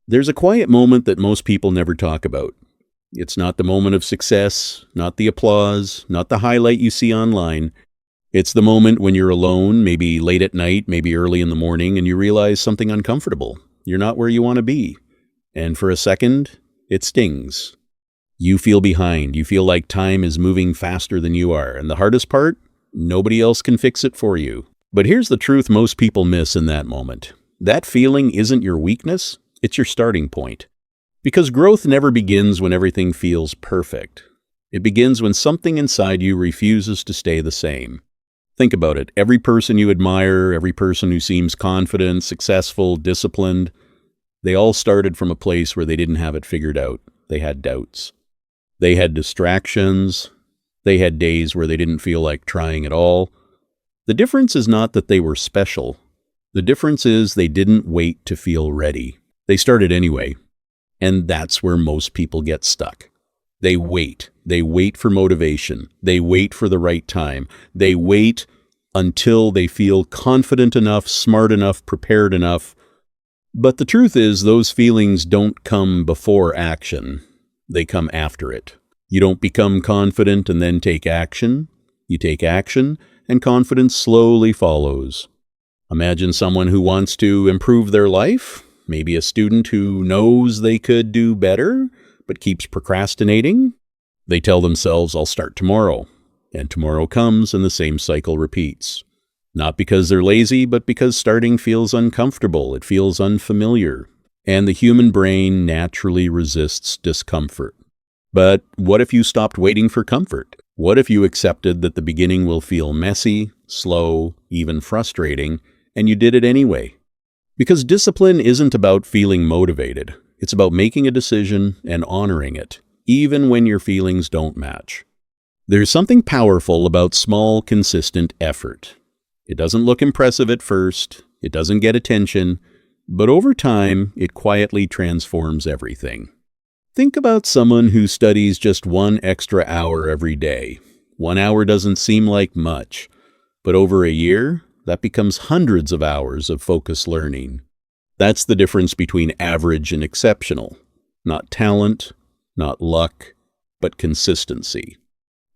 There's a quiet moment that most people never talk about. It's not the moment of success, not the applause, not the highlight you see online. It's the moment when you're alone, maybe late at night, maybe early in the morning, and you realize something uncomfortable. You're not where you want to be. And for a second, it stings. You feel behind. You feel like time is moving faster than you are. And the hardest part? Nobody else can fix it for you. But here's the truth most people miss in that moment. That feeling isn't your weakness, it's your starting point. Because growth never begins when everything feels perfect. It begins when something inside you refuses to stay the same. Think about it. Every person you admire, every person who seems confident, successful, disciplined, they all started from a place where they didn't have it figured out. They had doubts. They had distractions. They had days where they didn't feel like trying at all. The difference is not that they were special. The difference is they didn't wait to feel ready. They started anyway. And that's where most people get stuck. They wait. They wait for motivation. They wait for the right time. They wait until they feel confident enough, smart enough, prepared enough. But the truth is, those feelings don't come before action. They come after it. You don't become confident and then take action. You take action, and confidence slowly follows. Imagine someone who wants to improve their life. Maybe a student who knows they could do better, but keeps procrastinating. They tell themselves, I'll start tomorrow. And tomorrow comes and the same cycle repeats. Not because they're lazy, but because starting feels uncomfortable. It feels unfamiliar. And the human brain naturally resists discomfort. But what if you stopped waiting for comfort? What if you accepted that the beginning will feel messy, slow, even frustrating, and you did it anyway? Because discipline isn't about feeling motivated. It's about making a decision and honoring it, even when your feelings don't match. There's something powerful about small, consistent effort. It doesn't look impressive at first, it doesn't get attention, but over time, it quietly transforms everything. Think about someone who studies just 1 extra hour every day. 1 hour doesn't seem like much, but over a year, that becomes hundreds of hours of focused learning. That's the difference between average and exceptional. Not talent, not luck, but consistency.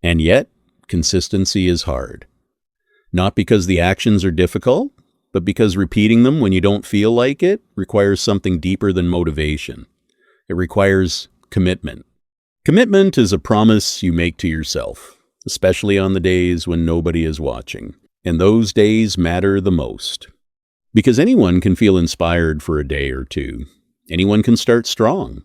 And yet, consistency is hard. Not because the actions are difficult, but because repeating them when you don't feel like it requires something deeper than motivation. It requires commitment. Commitment is a promise you make to yourself, especially on the days when nobody is watching. And those days matter the most. Because anyone can feel inspired for a day or two. Anyone can start strong.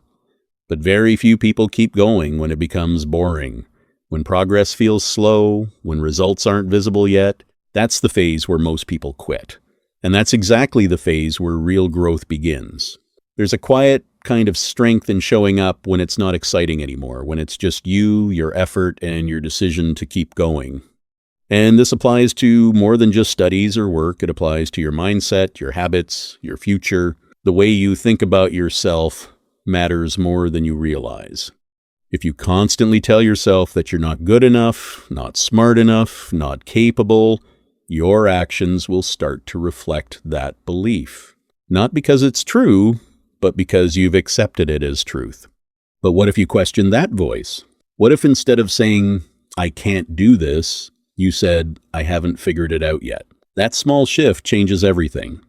But very few people keep going when it becomes boring. When progress feels slow, when results aren't visible yet, that's the phase where most people quit. And that's exactly the phase where real growth begins. There's a quiet kind of strength in showing up when it's not exciting anymore, when it's just you, your effort, and your decision to keep going. And this applies to more than just studies or work. It applies to your mindset, your habits, your future. The way you think about yourself matters more than you realize. If you constantly tell yourself that you're not good enough, not smart enough, not capable, your actions will start to reflect that belief. Not because it's true, but because you've accepted it as truth. But what if you question that voice? What if instead of saying, I can't do this, you said, I haven't figured it out yet? That small shift changes everything,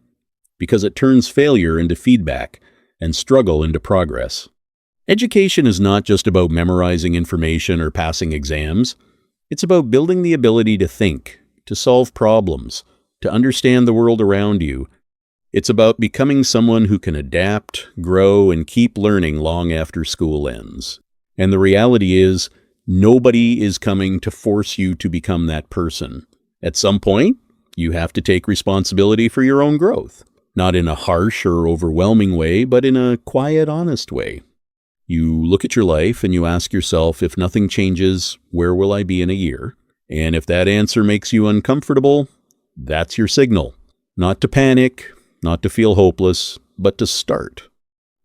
because it turns failure into feedback and struggle into progress. Education is not just about memorizing information or passing exams. It's about building the ability to think, to solve problems, to understand the world around you. It's about becoming someone who can adapt, grow, and keep learning long after school ends. And the reality is, nobody is coming to force you to become that person. At some point, you have to take responsibility for your own growth. Not in a harsh or overwhelming way, but in a quiet, honest way. You look at your life and you ask yourself, if nothing changes, where will I be in a year? And if that answer makes you uncomfortable, that's your signal. Not to panic, not to feel hopeless, but to start.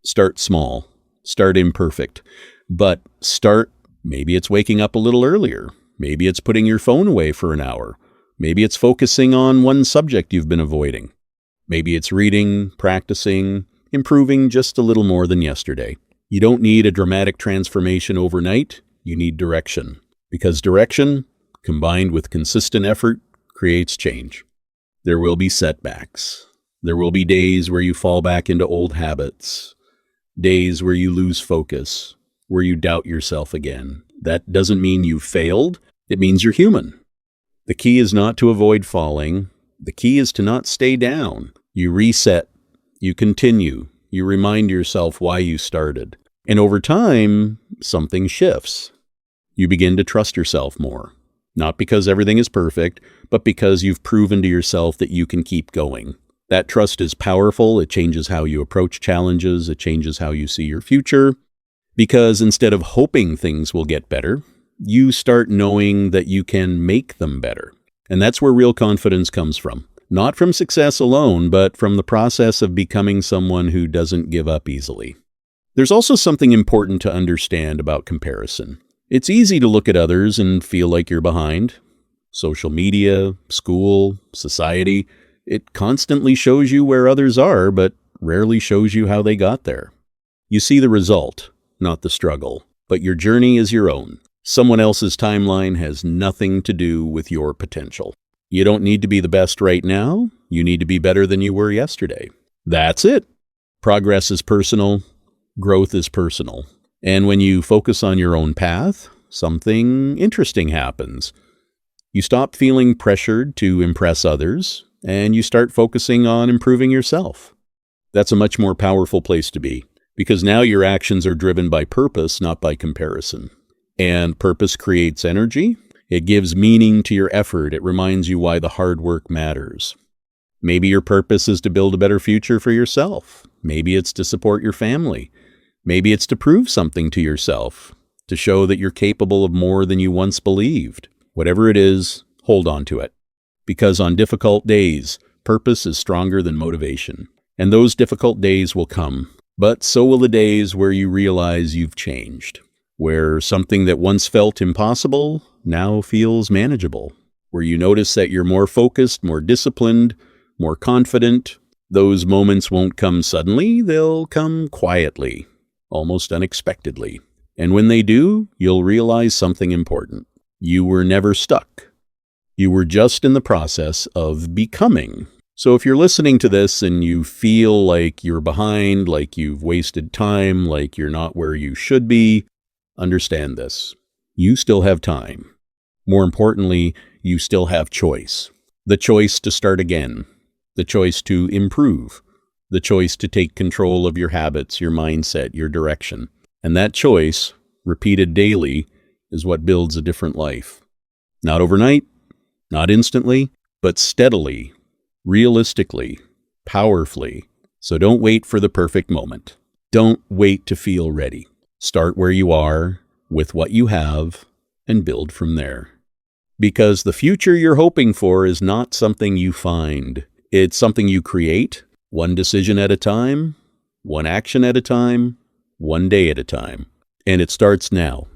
Start small. Start imperfect. But start. Maybe it's waking up a little earlier. Maybe it's putting your phone away for an hour. Maybe it's focusing on one subject you've been avoiding. Maybe it's reading, practicing, improving just a little more than yesterday. You don't need a dramatic transformation overnight. You need direction. Because direction, combined with consistent effort, creates change. There will be setbacks. There will be days where you fall back into old habits. Days where you lose focus, where you doubt yourself again. That doesn't mean you've failed. It means you're human. The key is not to avoid falling. The key is to not stay down. You reset. You continue. You remind yourself why you started. And over time, something shifts. You begin to trust yourself more. Not because everything is perfect, but because you've proven to yourself that you can keep going. That trust is powerful. It changes how you approach challenges. It changes how you see your future. Because instead of hoping things will get better, you start knowing that you can make them better. And that's where real confidence comes from. Not from success alone, but from the process of becoming someone who doesn't give up easily. There's also something important to understand about comparison. It's easy to look at others and feel like you're behind. Social media, school, society, it constantly shows you where others are, but rarely shows you how they got there. You see the result, not the struggle, but your journey is your own. Someone else's timeline has nothing to do with your potential. You don't need to be the best right now. You need to be better than you were yesterday. That's it. Progress is personal. Growth is personal. And when you focus on your own path, something interesting happens. You stop feeling pressured to impress others, and you start focusing on improving yourself. That's a much more powerful place to be, because now your actions are driven by purpose, not by comparison. And purpose creates energy. It gives meaning to your effort. It reminds you why the hard work matters. Maybe your purpose is to build a better future for yourself. Maybe it's to support your family. Maybe it's to prove something to yourself, to show that you're capable of more than you once believed. Whatever it is, hold on to it. Because on difficult days, purpose is stronger than motivation. And those difficult days will come. But so will the days where you realize you've changed. Where something that once felt impossible now feels manageable. Where you notice that you're more focused, more disciplined, more confident. Those moments won't come suddenly, they'll come quietly, almost unexpectedly. And when they do, you'll realize something important. You were never stuck. You were just in the process of becoming. So if you're listening to this and you feel like you're behind, like you've wasted time, like you're not where you should be, understand this. You still have time. More importantly, you still have choice. The choice to start again. The choice to improve. The choice to take control of your habits, your mindset, your direction. And that choice, repeated daily, is what builds a different life. Not overnight, not instantly, but steadily, realistically, powerfully. So don't wait for the perfect moment. Don't wait to feel ready. Start where you are, with what you have, and build from there. Because the future you're hoping for is not something you find. It's something you create, one decision at a time, one action at a time, one day at a time. And it starts now.